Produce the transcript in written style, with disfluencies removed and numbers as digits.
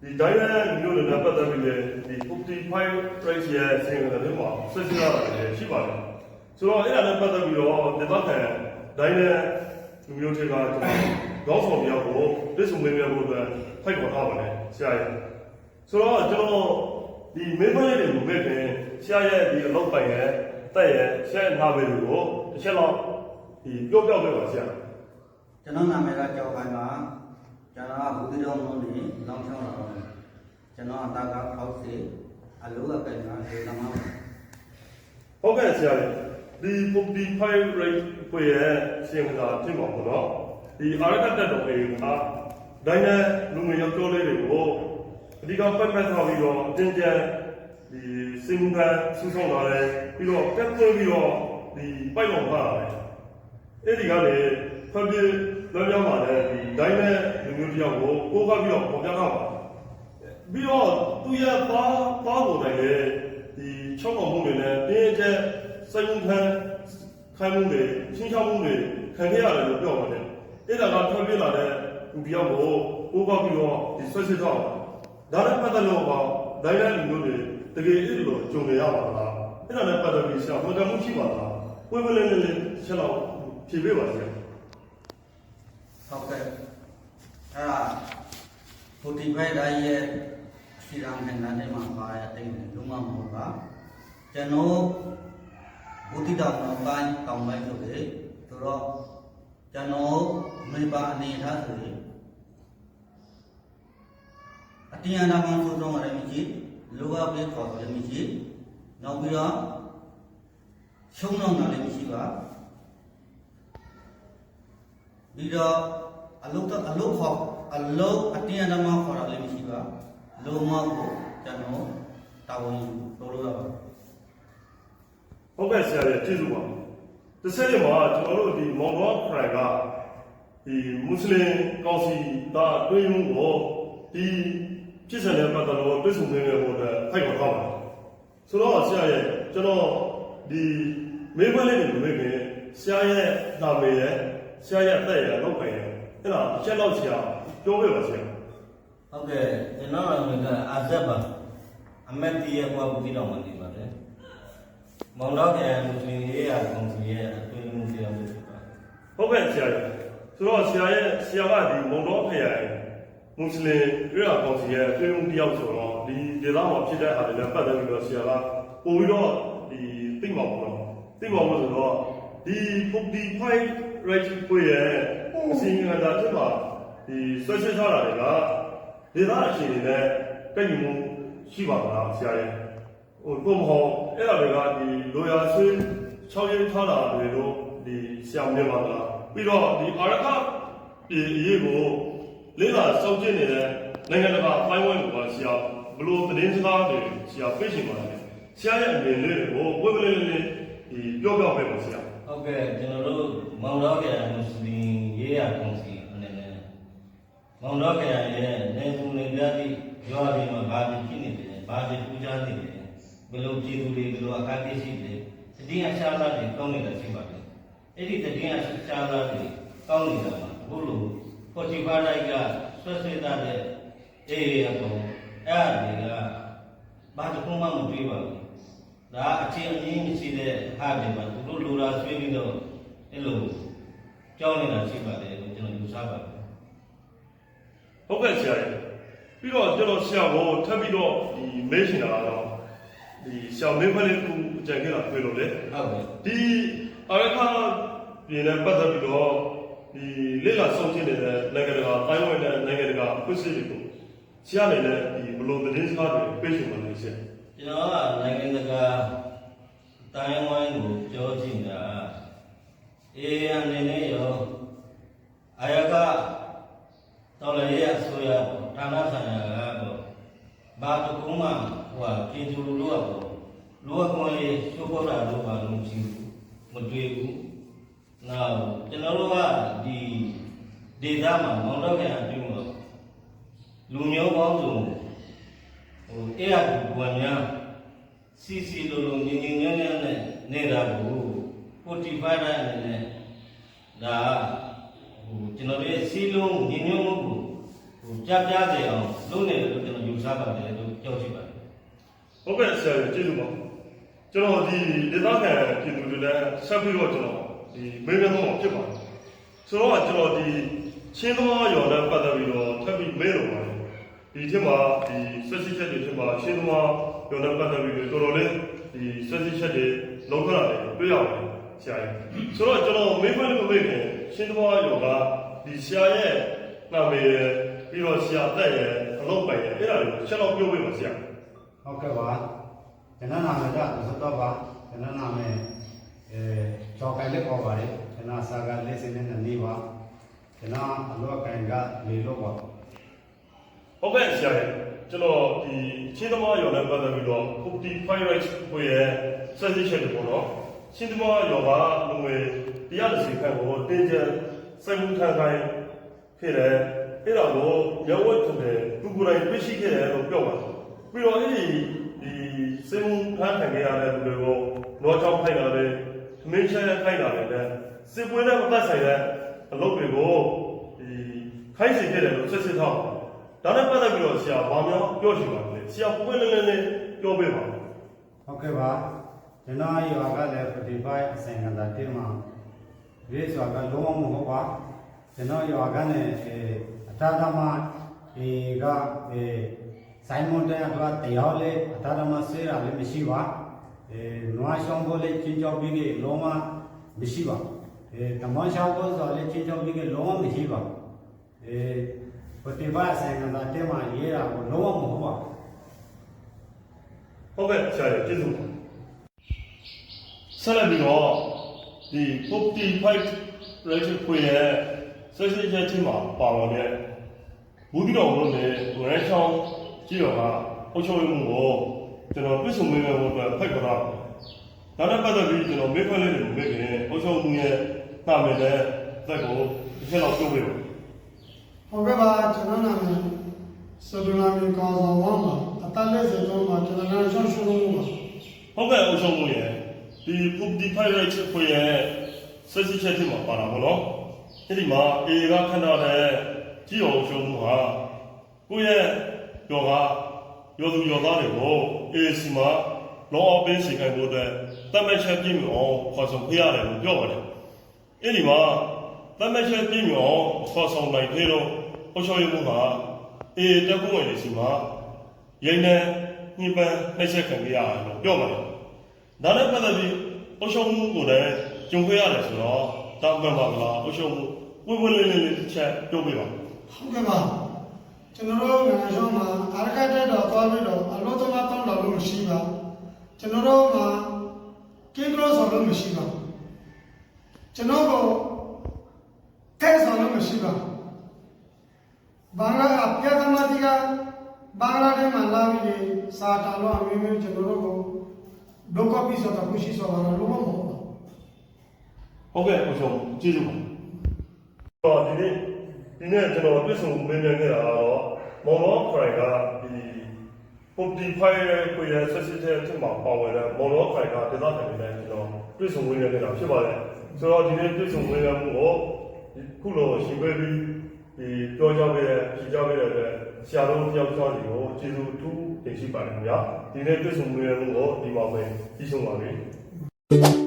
ဒီတိုင်းနဲ့မျိုးတွေနဲ့ပတ်သက်ပြီးလည်းဒီ55 price ရဲ့အစီအစဉ်တွေမှာဆက်စပ်ရတယ်ရှိပါတယ်ဆိုတော့အဲ့ဒါနဲ့ပတ်သက်ပြီးတော့ဒေသခံတိုင်းနဲ့လူမျိုးတွေကကျွန်တော်ခေါင်းဆောင်များကိုပြည်စုံမင်းများကိုအတွက်ဖိုက်ပေါ်ထားပါတယ်ဆရာရဲ့ဆိုတော့ကျွန်တော်ဒီမင်းမလေးတွေကိုပဲခင်ဆရာရဲ့ဒီအလုပ်ပိုင်ရဲ့တက်ရဲ့ဆရာရဲ့နာမည်တွေကိုတစ်ချက်တော့ဒီပြောပြပေးပါဆရာကျွန်တော်နာမည်ကကျော်ခိုင်ပါကျွန်တော်ကဘူးတိတော်မုန်းနေလောင်းချောင်းလာတော့ကျွန်တော်အတာကဖောက်စီအလိုအကဲကဒီသမားဟုတ်ကဲ့ဆရာဒီ55 rate ကိုရဲ့ရှင်းတာဖြစ်ပါဘူးเนาะဒီအာရကတက်တော်လေးကဒိုင်းနဲ့လူငယ်ရောက်တိုးလေးတွေကိုအဓိကပတ်ပတ်ထားပြီးတော့အတင်းကျပ်ဒီစင်ကဆူဆောင်လာတယ်ပြီးတော့ကတ်သွင်းပြီးတော့ဒီပိုက်ပေါ်ပါလာတယ်အဲ့ဒီကလေဖက်ပြီးလွှမ်းပြောင်းလာတဲ့ဒီဒိုင်းနဲ့လူမျိုးတယောက်ကိုကိုးကားပြီးတော့ပေါ်ပြထားပါပြီးတော့သူရဲ့ပါကိုတိုင်လေဒီချောက်တော်မှုတွေနဲ့တင်းကျပ်စိုက်မှုခံခိုင်းမှုတွေချင်းချောက်မှုတွေခံခဲ့ရတယ်လို့ပြောပါတယ်အဲ့ဒါကထွက်ပြေးလာတဲ့လူတယောက်ကိုကိုးကားပြီးတော့ဒီဆွဲစစ်တော့ဒါနဲ့ပတ်သက်လို့ပေါ့ဒိုင်းနဲ့လူမျိုးတွေတကယ်အဲ့လိုကြုံနေရပါလားအဲ့ဒါနဲ့ပတ်သက်ပြီးဆရာဟောကြားမှုရှိပါလားဝိမလင်းလေးချက်တော့ဖြေပေးပါဆရာဟုတ်ကဲ့အဲ့ဒါ45တိုင်းရဲ့စီရံခံတဲ့မှာပါရတဲ့လူမမဟုတ်ပါကျွန်တော်ဘူးတိတော်နောက်ပိုင်းတောင်းပိုင်းဆိုလေဆိုတော့ကျွန်တော်မေပါအနေထားဆိုရင်အတင်းအဓမ္မဆိုတော့လည်းမရှိလောကပြေခေါ်လည်းမရှိနောက်ပြီးတော့ရှုံးတော့လည်းမရှိပါပြီးတော့အလုတ်ခေါ်အလုတ်အတင်းအဓမ္မခေါ်တာလည်းမရှိပါလုံးဝကိုကျွန်တော်တာဝန်လုပ်လို့ရပါဟုတ်ကဲ့ဆရာရဲ့ကျေးဇူးပါတစ်ဆက်တည်းမှာကျွန်တော်တို့ဒီမောင်တော်ခရိုင်ကဒီမွတ်စလင်ကောင်စီသားအတွင်းမှုကိုဒီပြည်စံတဲ့ပတ်သက်လို့ပြည်စုံနေရဖို့အတွက်ဖိုက်ခေါ်ထားပါတယ်ဆိုတော့ဆရာရဲ့ကျွန်တော်ဒီမေးခွန်းလေးတွေမေးခင်ဆရာရဲ့နာမည်ရဲ့ဆရာရဲ့အသက်ရဲ့လောက်ပိုင်ရဲ့အဲ့ဒါအချက်လောက်ဆရာပြောပြပါဆရာဟုတ်ကဲ့ကျွန်တော်ကအာဇတ်ပါအမတ်တီရဲ့ဘဝဘူးတိတော်မှာနေပါတယ်မောင်တော်ကမွတ်စလင်ရေးရာကောင်စီရဲ့အတွင်းမှုတရားမှုဖြစ်ပါတယ်ဟုတ်ကဲ့ဆရာဆိုတော့ဆရာကဒီမောင်တော်ခရိုင်မွတ်စလင်ရေးရာကောင်စီရဲ့အတွင်းမှုတရားဆိုတော့ဒီဒေသမှာဖြစ်တဲ့အားတွေနဲ့ပတ်သက်ပြီးတော့ဆရာကပို့ပြီးတော့ဒီသိမှာပေါ့နော်သိမှာလို့ဆိုတော့ဒီ55 right ကိုရဲ့အစီအမံတာဖြစ်မှာဒီဆွဲရှင်းထားတာတွေကဒေသအခြေအနေနဲ့ပြည်မှုရှိပါမလားဆရာရဲ့ကိုမဟုတ်အဲ့ဒါတွေကဒီလိုရာဆွေး6ရက်ထားတာတွေလို့ဒီဆရာမြင်ပါလားပြီးတော့ဒီအာရခဒီအရေးကိုလေးလာစောင့်ကြည့်နေတဲ့နိုင်ငံတကာပိုင်းဝန်းကဆရာဘလို့သတင်းစကားတွေဆရာပြေးရှင်ပါတယ်ဆရာရဲ့အမြင်လေးကိုဝိပလိလေးဒီပြောပြပေးပါဆရာဟုတ်ကဲ့ကျွန်တော်တို့မောင်တော်ကမွတ်စလင်ရေးရာကောင်စီအနေနဲ့မောင်တော်ကရဲ့နေသူနေပြသည့်ရွာတွေမှာဘာဖြစ်နေတယ်ဘာဖြစ်ပူဇော်နေတယ်ဘယ်လိုပြည်သူတွေဘယ်လိုအခါပြည့်ရှိတယ်တတိယရှားသားတွေကောင်းနေတာရှိပါတယ်အဲ့ဒီတတိယရှားသားတွေကောင်းနေတာမှာဘုလို45တိုက်ကဆွတ်စစ်တဲ့အေးအကောင်အဲ့ဒီကဘာတစ်ခုမှမတွေးပါဘူးဒါအခြေအမြင့်မရှိတဲ့ဟာတွေမှာသူတို့လိုရာဆွေးပြီးတော့အဲ့လိုကြောင်းနေတာရှိပါတယ်လို့ကျွန်တော်ယူဆပါတယ်ဟုတ်ကဲ့ဆရာပြီးတော့ကျွန်တော်ဆရာကိုထပ်ပြီးတော့ဒီမေးရှင်တာကတော့ဒီဆရာမေးခွန်းလေးခုအကြံခဲ့တာတွေ့လို့လေဟုတ်ကဲ့ဒီအာရခပြည်နယ်ပတ်သက်ပြီးတော့ဒီလက်လာဆုံးချင်းနေတဲ့နိုင်ငံတကာတိုင်းဝင်တဲ့နိုင်ငံတကာအဖွဲ့အစည်းတွေကိုဆရာအနေနဲ့ဒီဘလို့သတင်းစကားတွေပေးရှင်ပါလိမ့်ဆရာကျွန်တော်ကနိုင်ငံတကာတိုင်းဝိုင်းကိုပြောချင်တာအေးအနေနဲ့ရောအာရခတော်လည်းရဆိုရဌာနဆိုင်ရာကတော့ဘာတကူမှပြည်သူလူထုကလူအခွင့်အရေးချိုးဖောက်တာတော့ဘာလို့မရှိဘူးမတွေ့ဘူးနောက်ကျွန်တော်တို့ကဒီဒေသမှာမောင်တော့ကအတွင်းမှာလူမျိုးပေါင်းစုံအဲ့ရတူဝန်များစီလိုငင်းနဲ့နေတာကို45တိုင်းနဲ့ဒါကျွန်တော်ရဲ့စီလုံးညီညွတ်မှုကိုကြားစေအောင်လုပ်နေတယ်လို့ကျွန်တော် ဆပါတယ်လို့ပြောကြည့်ပါတယ် ဟုတ်ကဲ့ဆရာကြီးကျေးဇူးပါကျွန်တော်ဒီဒေသခံပြည်သူတွေလည်းဆက်ပြီးတော့ကျွန်တော်ဒီမေးမြန်းတော့ဖြစ်ပါတယ်ဆိုတော့ကျွန်တော်ဒီချင်းသမားရော်နဲ့ပတ်သက်ပြီးတော့ထပ်ပြီးမေးလို့ပါတယ်ဒီထက်မှာဒီဆက်စစ်ချက်တွေထက်မှာချင်းသမားရော်နဲ့ပတ်သက်ပြီးတော့တော်တော်လေးဒီဆက်စစ်ချက်တွေလုံးခလာတယ်တွေ့ရပါတယ်ဆရာကြီးဆိုတော့ကျွန်တော်မေးခွန်းလေးမမေးခင်ချင်းသမားရော်ကဒီဆရာရဲ့နာမည်ပြီးတော့ဆရာတက်ရဲ့အလုပ်ပိုင်ရဲ့အဲ့ဒါတွေကိုချက်တော့ပြောပေးပါဆရာ ဟုတ်ကဲ့ပါကျွန်တော်နာမည်ကသတ်တော့ပါကျွန်တော်နာမည်ကျော်ကိုင်လေးခေါ်ပါတယ်ကျွန်တော်စာကလေးစင်းနဲ့နေပါကျွန်တော်အလောကိုင်ကလေလို့ပါ ဟုတ်ကဲ့ဆရာကြီးကျွန်တော်ဒီချင်းသမားရော်နဲ့ပတ်သက်ပြီးတော့55 rights ကိုရဲ့ဆက်စစ်ချက်တွေပေါ့နော်ချင်းသမားရော်ကလူငယ်130ခန့်ကိုတင်းကျပ်စိုက်မှုထမ်းခိုင်းဖြစ်တယ်အဲ့ဒါကိုရဝတ်ထတယ်သူကိုယ်တိုင်သိရှိခဲ့တယ်လို့ပြောပါတယ်ပြီးတော့အဲ့ဒီစိုက်မှုထမ်းခံခဲ့ရတဲ့လူတွေကိုတော့ချောင်းခိုင်းတာလေမင်းချဲခိုင်းတာလေစစ်ပွဲနဲ့မသက်ဆိုင်တဲ့အလုပ်တွေကိုဒီခိုင်းစီခဲ့တယ်လို့ဆက်စစ်ထားဒါနဲ့ပတ်သက်ပြီးတော့ဆရာဘာများပြောချင်ပါလဲဆရာပွင့်လင်းလင်းလေးပြောပေးပါ ဟုတ်ကဲ့ပါကျွန်တော်ရွာကလည်း45အစင်ကလာတင်မှာဒီရွာကလုံးဝမဟုတ်ပါကျွန်တော်ရွာကနေအတားသမားကဆိုင်မွန်တဲ့ကတရားလေးအတားသမားဆေးရလည်းမရှိပါနွားရှောင်းကိုလည်းချင်းချောက်ပြီးကလုံးဝမရှိပါတမန်ရှောင်းကိုဆိုလည်းချင်းချောက်ပြီးကလုံးဝမရှိပါ45အစင်ကလာတင်မှာရေးတာကိုလုံးဝမဟုတ်ပါ ဟုတ်ကဲ့ဆရာကြီးကျေးဇူးဆက်လက်ပြီးတော့ဒီ55 rated ခွေရဲ့ဆက်စစ်ချက်ချင်းမှာပါဝင်တဲ့ဘူးတီတော်တို့နဲ့ဝရချောင်းကြည့်တော့ကအုပ်ချုပ်ရေးမှုကိုကျွန်တော်ပြည့်စုံမင်းရဲ့ဘုရားဖိတ်ခေါ်တာဒါနဲ့ပတ်သက်ပြီးကျွန်တော်မေးခွန်းလေးတွေမေးခင်အုပ်ချုပ်မှုရဲ့တာမည်တဲ့သက်ကိုတစ်ချက်လောက်ပြောပြပါ ဟုတ်ကဲ့ပါကျွန်တော်နာမည်စဒူလာမီကောင်းဆောင်ဝမ်းပါအတန်းလေးစတော့မှာကျွန်တော်နာရှောင်းရှုံးလို့ပါ ဟုတ်ကဲ့အုပ်ချုပ်မှုရဲ့ဒီ55 rated ခွေရဲ့ဆက်စစ်ချက်ချင်းမှာပါတာပေါ့နော်အဲ့ဒီမှာအေကခဏတဲ့ကြည့်အောင်ရှုံးမှုဟာကိုယ့်ရဲ့ယောဂယောသူယောသားတွေကိုအေစီမှာလောအပေးစီခိုင်းဖို့အတွက်တတ်မှတ်ချက်ပြည့်မြအောင်ခေါ်ဆောင်ပေးရတယ်လို့ပြောပါတယ်အဲ့ဒီမှာတတ်မှတ်ချက်ပြည့်မြအောင်ခေါ်ဆောင်နိုင်သေးတော့အုပ်ချုပ်ရေးမှုဟာအေတက်ဖို့ဝင်နေစီမှာရိမ့်နဲ့ညှိပန်းနှိမ့်ဆက်ခံရရတယ်လို့ပြောပါတယ်ဒါနဲ့ပတ်သက်ပြီးအုပ်ချုပ်မှုကိုလည်းကြုံခဲ့ရတယ်ဆိုတော့တာမှန်ပါမလားအုပ်ချုပ်မှုဝိဝလေးလေးချက်ပြောပြပါ ဟုတ်ကဲ့ပါကျွန်တော်တို့နာရှောင်းမှာအာရကတက်တော့သွားပြီးတော့အလို့သမားတောင်းတော်လို့မရှိပါကျွန်တော်တို့မှာကင်းကလောဆောင်လို့မရှိပါကျွန်တော်ကထဲဆောင်လို့မရှိပါဘာလာအပြတ်သမားတိကဘာလာတဲ့မှာလာပြီးစာတာလို့အမျိုးမျိုးကျွန်တော်တို့ကိုဒုက္ခပိစတာကိုရှိစောတာလို့မဟုတ်ပါ ဟုတ်ကဲ့အုပ်ချုပ်ကျေးဇူးပါတော့ဒီနေ့ကျွန်တော်ပြည့်စုံမေးမြန်းခဲ့တာတော့မော်တော်ခရိုင်ကဒီ55ရဲ့ကိုရဆက်စစ်တဲ့အမှာပါဝင်တဲ့မော်တော်ခရိုင်ကဒေသခံတွေနဲ့ကျွန်တော်ပြည့်စုံဝင်ခဲ့တာဖြစ်ပါတယ်ဆိုတော့ဒီနေ့ပြည့်စုံဝင်ရမှုကိုခုလိုရှင်ပေးပြီးဒီပြောကြခဲ့တဲ့ဖြေကြခဲ့တဲ့အတွက်ဆရာတော်တယောက်ကျော်စီကိုကျေးဇူးအထူးတင်ရှိပါတယ်ခင်ဗျာဒီနေ့ပြည့်စုံဝင်ရမှုကိုဒီမှာပဲပြီးဆုံးပါပြီ